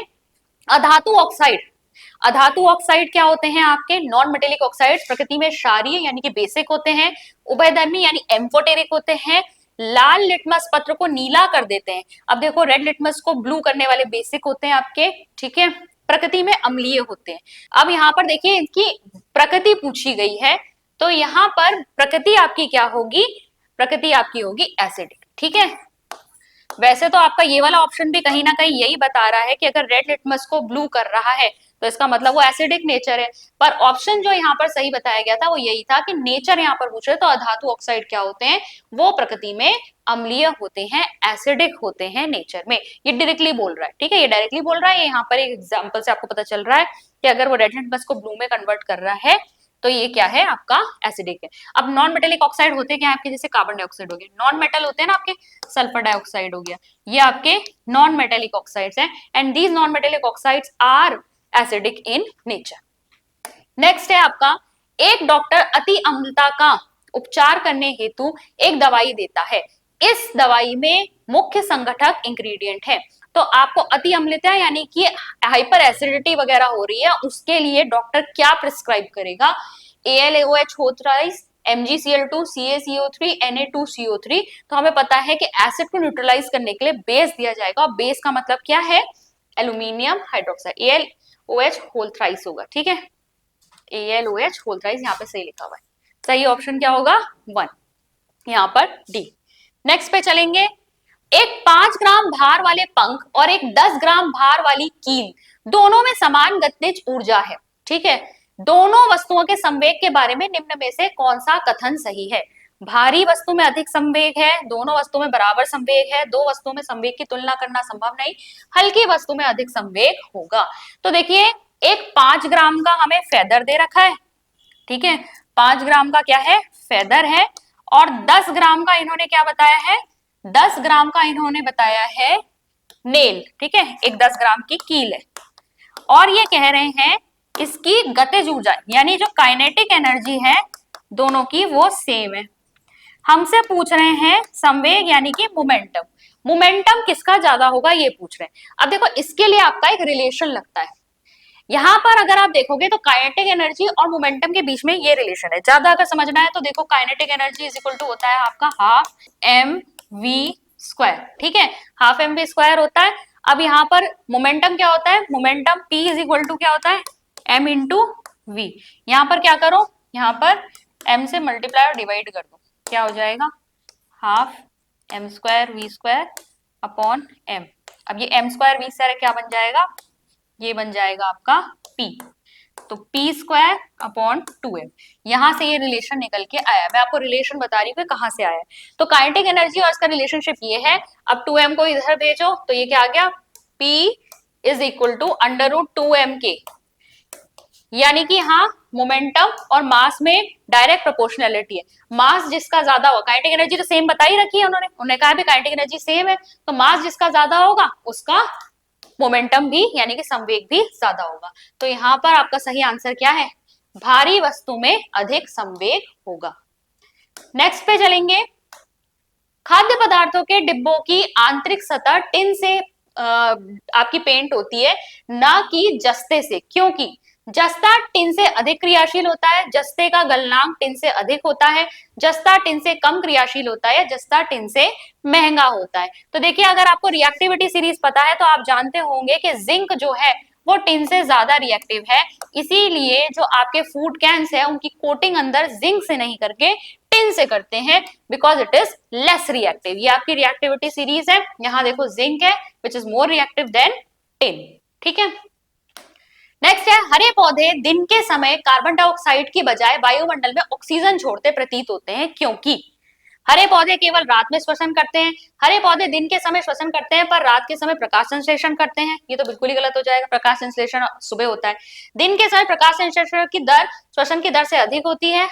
अधातु ऑक्साइड, अधातु ऑक्साइड क्या होते हैं आपके, नॉन मेटेलिक ऑक्साइड, प्रकृति में क्षारीय यानी कि बेसिक होते हैं, उभयधर्मी यानी एम्फोटेरिक होते हैं, लाल लिटमस पत्र को नीला कर देते हैं। अब देखो रेड लिटमस को ब्लू करने वाले बेसिक होते हैं आपके। ठीक है, प्रकृति में अम्लीय होते हैं। अब यहाँ पर देखिए इनकी प्रकृति पूछी गई है, तो यहाँ पर प्रकृति आपकी क्या होगी, प्रकृति आपकी होगी एसिडिक। ठीक है, वैसे तो आपका ये वाला ऑप्शन भी कहीं ना कहीं यही बता रहा है कि अगर रेड लिटमस को ब्लू कर रहा है तो इसका मतलब वो एसिडिक नेचर है। पर ऑप्शन जो यहाँ पर सही बताया गया था वो यही था कि नेचर यहाँ पर पूछ रहे तो अधातु ऑक्साइड क्या होते हैं, वो प्रकृति में अम्लीय होते हैं, एसिडिक होते हैं नेचर में। ये डायरेक्टली बोल रहा है। ठीक है, ये डायरेक्टली बोल रहा है। यहाँ पर एक एग्जाम्पल से आपको पता चल रहा है कि अगर वो रेड लिटमस को ब्लू में कन्वर्ट कर रहा है तो ये क्या है आपका एसिडिक है। अब नॉन मेटेलिक ऑक्साइड होते क्या आपके, जैसे कार्बन डाइऑक्साइड हो गया, नॉन मेटल होते हैं ना आपके, सल्फर डाइऑक्साइड हो गया, ये आपके नॉन मेटेलिक ऑक्साइड्स हैं and these non metallic oxides are acidic in nature. Next है आपका, एक डॉक्टर अति अम्लता का उपचार करने हेतु एक दवाई देता है, इस दवाई में मुख्य संगठक इंग्रेडिएंट है। तो आपको अति अम्लता यानी कि हाइपर एसिडिटी वगैरह हो रही है, उसके लिए डॉक्टर क्या प्रिस्क्राइब करेगा, AlOH होथराइज, MgCl2, CaCO3, Na2CO3। तो हमें पता है कि एसिड को न्यूट्रलाइज करने के लिए बेस दिया जाएगा। बेस का मतलब क्या है, aluminium hydroxide, AlOH whole thrice होगा। ठीक है, AlOH होल थ्राइस यहाँ पे सही लिखा हुआ है। सही ऑप्शन क्या होगा, 1, यहाँ पर डी। नेक्स्ट पे चलेंगे, एक 5 ग्राम भार वाले पंख और एक 10 ग्राम भार वाली कील, दोनों में समान गतिज ऊर्जा है। ठीक है, दोनों वस्तुओं के संवेग के बारे में निम्न में से कौन सा कथन सही है। भारी वस्तु में अधिक संवेग है, दोनों वस्तुओं में बराबर संवेग है, दो वस्तुओं में संवेग की तुलना करना संभव नहीं, हल्की वस्तु में अधिक संवेग होगा। तो देखिए एक 5 ग्राम का हमें फेदर दे रखा है। ठीक है, 5 ग्राम का क्या है, फेदर है, और 10 ग्राम का इन्होंने क्या बताया है, 10 ग्राम का इन्होंने बताया है नेल, ठीक है, एक 10 ग्राम की कील है, और ये कह रहे हैं इसकी गतिज ऊर्जा यानी जो काइनेटिक एनर्जी है दोनों की वो सेम है। हमसे पूछ रहे हैं संवेग यानी कि मोमेंटम, मोमेंटम किसका ज्यादा होगा ये पूछ रहे हैं। अब देखो इसके लिए आपका एक रिलेशन लगता है, यहां पर अगर आप देखोगे तो काइनेटिक एनर्जी और मोमेंटम के बीच में ये रिलेशन है। ज्यादा अगर समझना है तो देखो kinetic energy is equal to होता है आपका हाफ एम वी स्क्वायर, ठीक है, हाफ एम वी स्क्वायर होता है। अब यहाँ पर मोमेंटम क्या होता है, momentum P is equal to क्या होता है, m इंटू वी। यहाँ पर क्या करो, यहाँ पर m से मल्टीप्लाई और डिवाइड कर दो, क्या हो जाएगा, half m square v square upon m। अब ये m स्क्वायर वी स्क्वायर क्या बन जाएगा, ये बन जाएगा आपका P, तो P स्क्वायर अपॉन 2m। यहां से ये रिलेशन निकल के आया, मैं आपको रिलेशन बता रही हूँ कहां से आया है। तो काइनेटिक एनर्जी और इसका रिलेशनशिप ये है। अब 2m को इधर भेजो तो ये क्या आ गया, P is equal to under root 2m के, यानी कि हाँ मोमेंटम और मास में डायरेक्ट प्रोपोर्शनलिटी है। मास जिसका ज्यादा होगा, काइनेटिक एनर्जी तो सेम बताई रखी है उन्होंने कहा भी काइनेटिक एनर्जी सेम है, तो मास जिसका ज्यादा होगा उसका मोमेंटम भी यानी कि संवेग भी ज्यादा होगा। तो यहाँ पर आपका सही आंसर क्या है, भारी वस्तु में अधिक संवेग होगा। नेक्स्ट पे चलेंगे, खाद्य पदार्थों के डिब्बों की आंतरिक सतह टिन से आपकी पेंट होती है, ना कि जस्ते से, क्योंकि जस्ता टिन से अधिक क्रियाशील होता है, जस्ते का गलनांक टिन से अधिक होता है, जस्ता टिन से कम क्रियाशील होता है, जस्ता टिन से महंगा होता है। तो देखिए अगर आपको रिएक्टिविटी सीरीज पता है तो आप जानते होंगे कि जिंक जो है वो टिन से ज्यादा रिएक्टिव है, इसीलिए जो आपके फूड कैंस है उनकी कोटिंग अंदर जिंक से नहीं करके टिन से करते हैं, because it is less reactive. ये आपकी रिएक्टिविटी सीरीज है, यहाँ देखो जिंक है which is more reactive than tin, ठीक है। नेक्स्ट है, हरे पौधे दिन के समय कार्बन डाइऑक्साइड की बजाय वायुमंडल में ऑक्सीजन छोड़ते प्रतीत होते हैं, क्योंकि हरे पौधे केवल रात में श्वसन करते हैं, हरे पौधे दिन के समय श्वसन करते हैं पर रात के समय प्रकाश संश्लेषण करते हैं, ये तो बिल्कुल ही गलत हो जाएगा, प्रकाश संश्लेषण सुबह होता है। दिन के समय प्रकाश संश्लेषण की दर श्वसन की दर से अधिक होती है,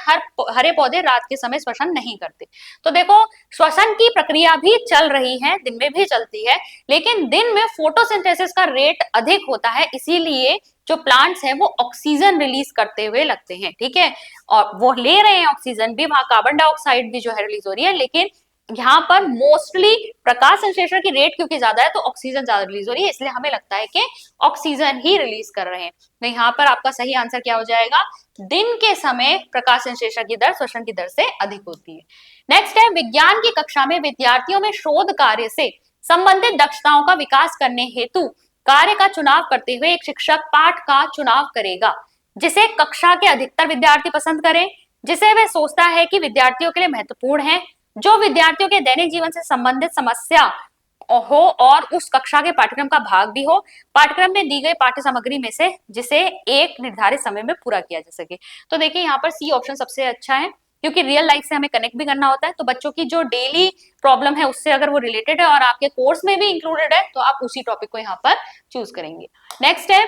हरे पौधे रात के समय श्वसन नहीं करते। तो देखो श्वसन की प्रक्रिया भी चल रही है, दिन में भी चलती है, लेकिन दिन में फोटोसिंथेसिस का रेट अधिक होता है, इसीलिए जो प्लांट्स हैं वो ऑक्सीजन रिलीज करते हुए लगते हैं, ठीक है, और वो ले रहे हैं ऑक्सीजन भी, वहां कार्बन डाइऑक्साइड भी जो है रिलीज हो रही है, लेकिन यहाँ पर मोस्टली प्रकाश संश्लेषण की रेट क्योंकि ज्यादा है तो ऑक्सीजन ज्यादा रिलीज हो रही है, इसलिए हमें लगता है कि ऑक्सीजन ही रिलीज कर रहे हैं। तो यहाँ पर आपका सही आंसर क्या हो जाएगा, दिन के समय प्रकाश संश्लेषण की दर श्वसन की दर से अधिक होती है। नेक्स्ट है, विज्ञान की कक्षा में विद्यार्थियों में शोध कार्य से संबंधित दक्षताओं का विकास करने हेतु कार्य का चुनाव करते हुए एक शिक्षक पाठ का चुनाव करेगा जिसे कक्षा के अधिकतर विद्यार्थी पसंद करें, जिसे वह सोचता है कि विद्यार्थियों के लिए महत्वपूर्ण है, जो विद्यार्थियों के दैनिक जीवन से संबंधित समस्या हो और उस कक्षा के पाठ्यक्रम का भाग भी हो, पाठ्यक्रम में दी गई पाठ्य सामग्री में से जिसे एक निर्धारित समय में पूरा किया जा सके। तो देखिए यहाँ पर सी ऑप्शन सबसे अच्छा है, क्योंकि रियल लाइफ से हमें कनेक्ट भी करना होता है, तो बच्चों की जो डेली प्रॉब्लम है उससे अगर वो रिलेटेड है और आपके कोर्स में भी इंक्लूडेड है तो आप उसी टॉपिक को यहाँ पर चूज करेंगे। नेक्स्ट है,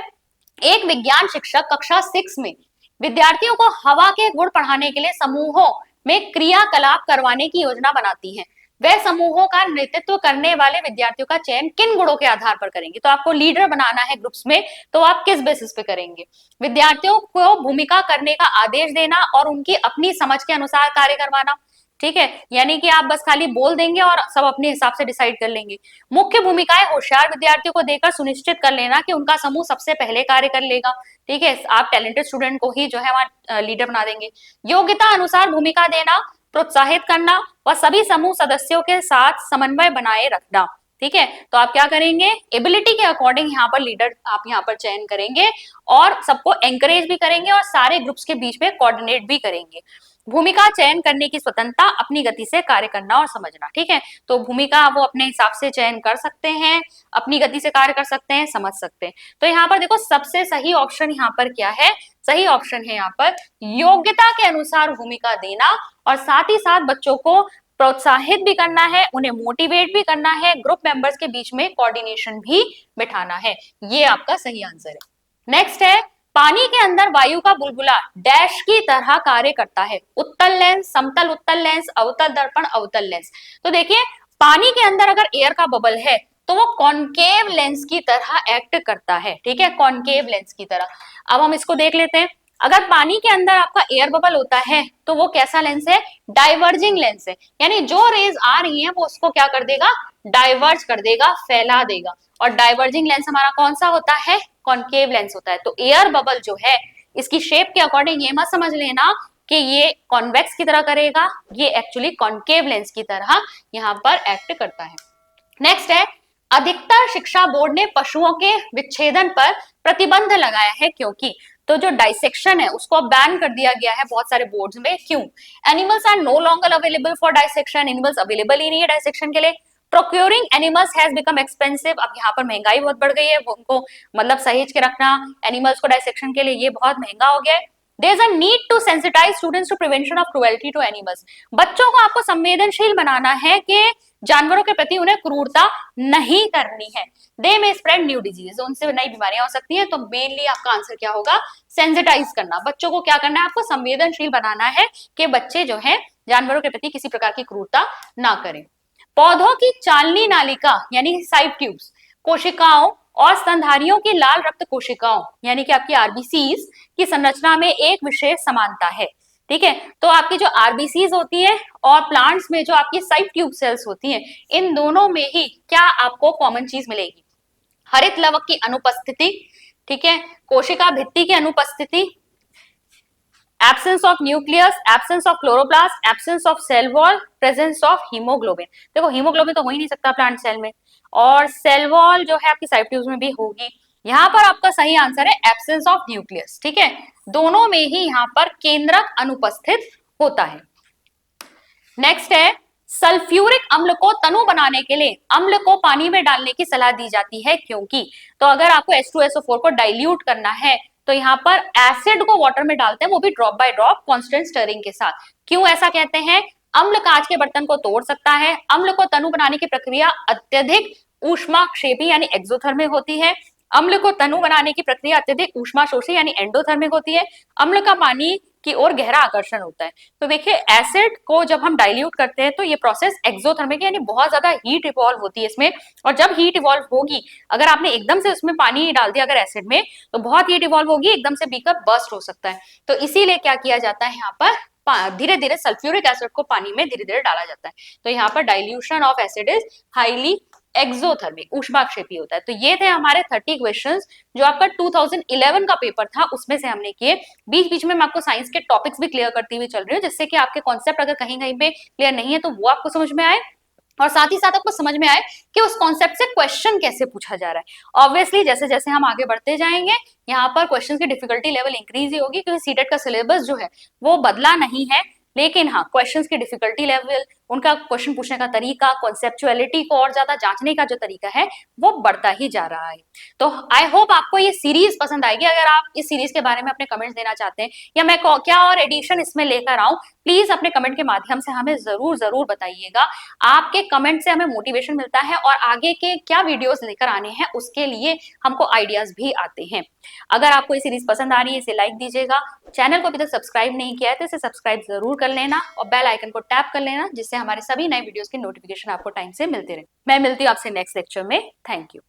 एक विज्ञान शिक्षक कक्षा 6 में विद्यार्थियों को हवा के गुण पढ़ाने के लिए समूहों में क्रियाकलाप करवाने की योजना बनाती है, वह समूहों का नेतृत्व करने वाले विद्यार्थियों का चयन किन गुणों के आधार पर करेंगे। तो आपको लीडर बनाना है ग्रुप्स में, तो आप किस बेसिस पे करेंगे, विद्यार्थियों को भूमिका करने का आदेश देना और उनकी अपनी समझ के अनुसार कार्य करवाना, ठीक है, यानी कि आप बस खाली बोल देंगे और सब अपने हिसाब से डिसाइड कर लेंगे। मुख्य भूमिकाएं होशियार विद्यार्थियों को देकर सुनिश्चित कर लेना कि उनका समूह सबसे पहले कार्य कर लेगा, ठीक है, आप टैलेंटेड स्टूडेंट को ही जो है वहां लीडर बना देंगे। योग्यता अनुसार भूमिका देना, प्रोत्साहित करना व सभी समूह सदस्यों के साथ समन्वय बनाए रखना, ठीक है, तो आप क्या करेंगे, एबिलिटी के अकॉर्डिंग यहाँ पर लीडर आप यहाँ पर चयन करेंगे और सबको एंकरेज भी करेंगे और सारे ग्रुप्स के बीच में कोऑर्डिनेट भी करेंगे। भूमिका चयन करने की स्वतंत्रता, अपनी गति से कार्य करना और समझना, ठीक है, तो भूमिका वो अपने हिसाब से चयन कर सकते हैं, अपनी गति से कार्य कर सकते हैं, समझ सकते हैं। तो यहाँ पर देखो सबसे सही ऑप्शन यहाँ पर क्या है, सही ऑप्शन है यहाँ पर योग्यता के अनुसार भूमिका देना और साथ ही साथ बच्चों को प्रोत्साहित भी करना है, उन्हें मोटिवेट भी करना है, ग्रुप मेंबर्स के बीच में कोऑर्डिनेशन भी बिठाना है, ये आपका सही आंसर है। नेक्स्ट है, पानी के अंदर वायु का बुलबुला डैश की तरह कार्य करता है, उत्तल लेंस, समतल उत्तल लेंस, अवतल दर्पण, अवतल लेंस। तो देखिए पानी के अंदर अगर एयर का बबल है तो वो कॉनकेव लेंस की तरह एक्ट करता है, ठीक है, कॉनकेव लेंस की तरह। अब हम इसको देख लेते हैं। अगर पानी के अंदर आपका एयर बबल होता है तो वो कैसा लेंस है, डाइवर्जिंग लेंस है, यानी जो रेज आ रही है वो उसको क्या कर देगा, डाइवर्ज कर देगा, फैला देगा। और डाइवर्जिंग लेंस हमारा कौन सा होता है, कॉनकेव लेंस होता है। तो एयर बबल जो है इसकी शेप के अकॉर्डिंग ये मत समझ लेना कि ये कॉन्वेक्स की तरह करेगा, ये एक्चुअली कॉनकेव लेंस की तरह यहाँ पर एक्ट करता है। नेक्स्ट है, अधिकतर शिक्षा बोर्ड ने पशुओं के विच्छेदन पर प्रतिबंध लगाया है, क्योंकि तो जो डाइसेक्शन है उसको बैन कर दिया गया है बहुत सारे बोर्ड्स में। क्यों, animals are no longer available for dissection, animals available ही नहीं है डाइसेक्शन के लिए। Procuring animals has become expensive, अब यहाँ पर महंगाई बहुत बढ़ गई है, उनको मतलब सहेज के रखना एनिमल्स को डाइसेक्शन के लिए ये बहुत महंगा हो गया है। There is a need to sensitize students to prevention of cruelty to animals. बच्चों को आपको संवेदनशील बनाना है कि जानवरों के प्रति उन्हें क्रूरता नहीं करनी है। They may spread new diseases, उनसे नई बीमारियां हो सकती हैं। तो मेनली आपका आंसर क्या होगा, सेंसिटाइज करना। बच्चों को क्या करना है, आपको संवेदनशील बनाना है कि बच्चे जो है जानवरों के प्रति किसी प्रकार की क्रूरता ना करें। पौधों की चालनी नालिका यानी साइड ट्यूब्स, कोशिकाओं और स्तनधारियों की लाल रक्त कोशिकाओं यानी कि आपकी आरबीसीज की संरचना में एक विशेष समानता है, ठीक है। तो आपकी जो आरबीसीज होती है और प्लांट्स में जो आपकी साइड ट्यूब सेल्स होती हैं, इन दोनों में ही क्या आपको कॉमन चीज मिलेगी, हरित लवक की अनुपस्थिति, ठीक है, कोशिका भित्ति की अनुपस्थिति, absence of nucleus, absence of chloroplast, absence of cell wall, presence of haemoglobin. देखो हीमोग्लोबिन तो हो ही नहीं सकता प्लांट सेल में, और सेल वॉल जो है आपकी साइड ट्यूब्स में भी होगी। यहाँ पर आपका सही आंसर है एब्सेंस ऑफ न्यूक्लियस, ठीक है, दोनों में ही यहाँ पर केंद्रक अनुपस्थित होता है। नेक्स्ट है, सल्फ्यूरिक अम्ल को तनु बनाने के लिए अम्ल को पानी में डालने की सलाह दी जाती है, क्योंकि तो अगर आपको H2SO4 को डाइल्यूट करना है तो यहाँ पर एसिड को वाटर में डालते हैं, वो भी drop by drop constant stirring के साथ। क्यों ऐसा कहते हैं, अम्ल कांच के बर्तन को तोड़ सकता है, अम्ल को तनु बनाने की प्रक्रिया अत्यधिक ऊष्माक्षेपी यानी एक्सोथर्मिक होती है, अम्ल को तनु बनाने की प्रक्रिया अत्यधिक ऊष्माशोषी यानी एंडोथर्मिक होती है, अम्ल का पानी की ओर गहरा आकर्षण होता है। तो देखिए एसिड को जब हम डाइल्यूट करते हैं तो ये प्रोसेस एक्सोथर्मिक यानी बहुत ज्यादा हीट इवॉल्व होती है इसमें, और जब हीट इवॉल्व होगी, अगर आपने एकदम से उसमें पानी डाल दिया अगर एसिड में, तो बहुत हीट इवॉल्व होगी, एकदम से बीकर बर्स्ट हो सकता है। तो इसीलिए क्या किया जाता है, यहाँ पर धीरे धीरे सल्फ्यूरिक एसिड को पानी में धीरे धीरे डाला जाता है। तो यहाँ पर dilution of acid is highly exothermic, ऊष्माक्षेपी होता है। तो ये थे हमारे 30 क्वेश्चंस जो आपका 2011 का पेपर था उसमें से हमने किए। बीच बीच में मैं आपको साइंस के टॉपिक्स भी क्लियर करती हुई चल रही हूँ, जिससे कि आपके कॉन्सेप्ट अगर कहीं कहीं पे क्लियर नहीं है तो वो आपको समझ में आए, और साथ ही साथ आपको समझ में आए कि उस कॉन्सेप्ट से क्वेश्चन कैसे पूछा जा रहा है। ऑब्वियसली जैसे जैसे हम आगे बढ़ते जाएंगे यहाँ पर क्वेश्चन की डिफिकल्टी लेवल इंक्रीज ही होगी, क्योंकि सीटेट का सिलेबस जो है वो बदला नहीं है, लेकिन हाँ क्वेश्चंस की डिफिकल्टी लेवल, उनका क्वेश्चन पूछने का तरीका, कॉन्सेप्चुअलिटी को और ज्यादा जांचने का जो तरीका है वो बढ़ता ही जा रहा है। तो आई होप आपको ये सीरीज पसंद आएगी। अगर आप इस सीरीज के बारे में अपने कमेंट्स देना चाहते हैं या मैं क्या और एडिशन इसमें लेकर आऊं, प्लीज अपने कमेंट के माध्यम से हमें जरूर जरूर बताइएगा। आपके कमेंट से हमें मोटिवेशन मिलता है और आगे के क्या वीडियोस लेकर आने हैं उसके लिए हमको आइडियाज भी आते हैं। अगर आपको ये सीरीज पसंद आ रही है इसे लाइक दीजिएगा, चैनल को अभी तक सब्सक्राइब नहीं किया है तो इसे सब्सक्राइब जरूर कर लेना और बेल आइकन को टैप कर लेना, जिससे हमारे सभी नए वीडियोस की नोटिफिकेशन आपको टाइम से मिलते रहे। मैं मिलती हूँ आपसे नेक्स्ट लेक्चर में। Thank you.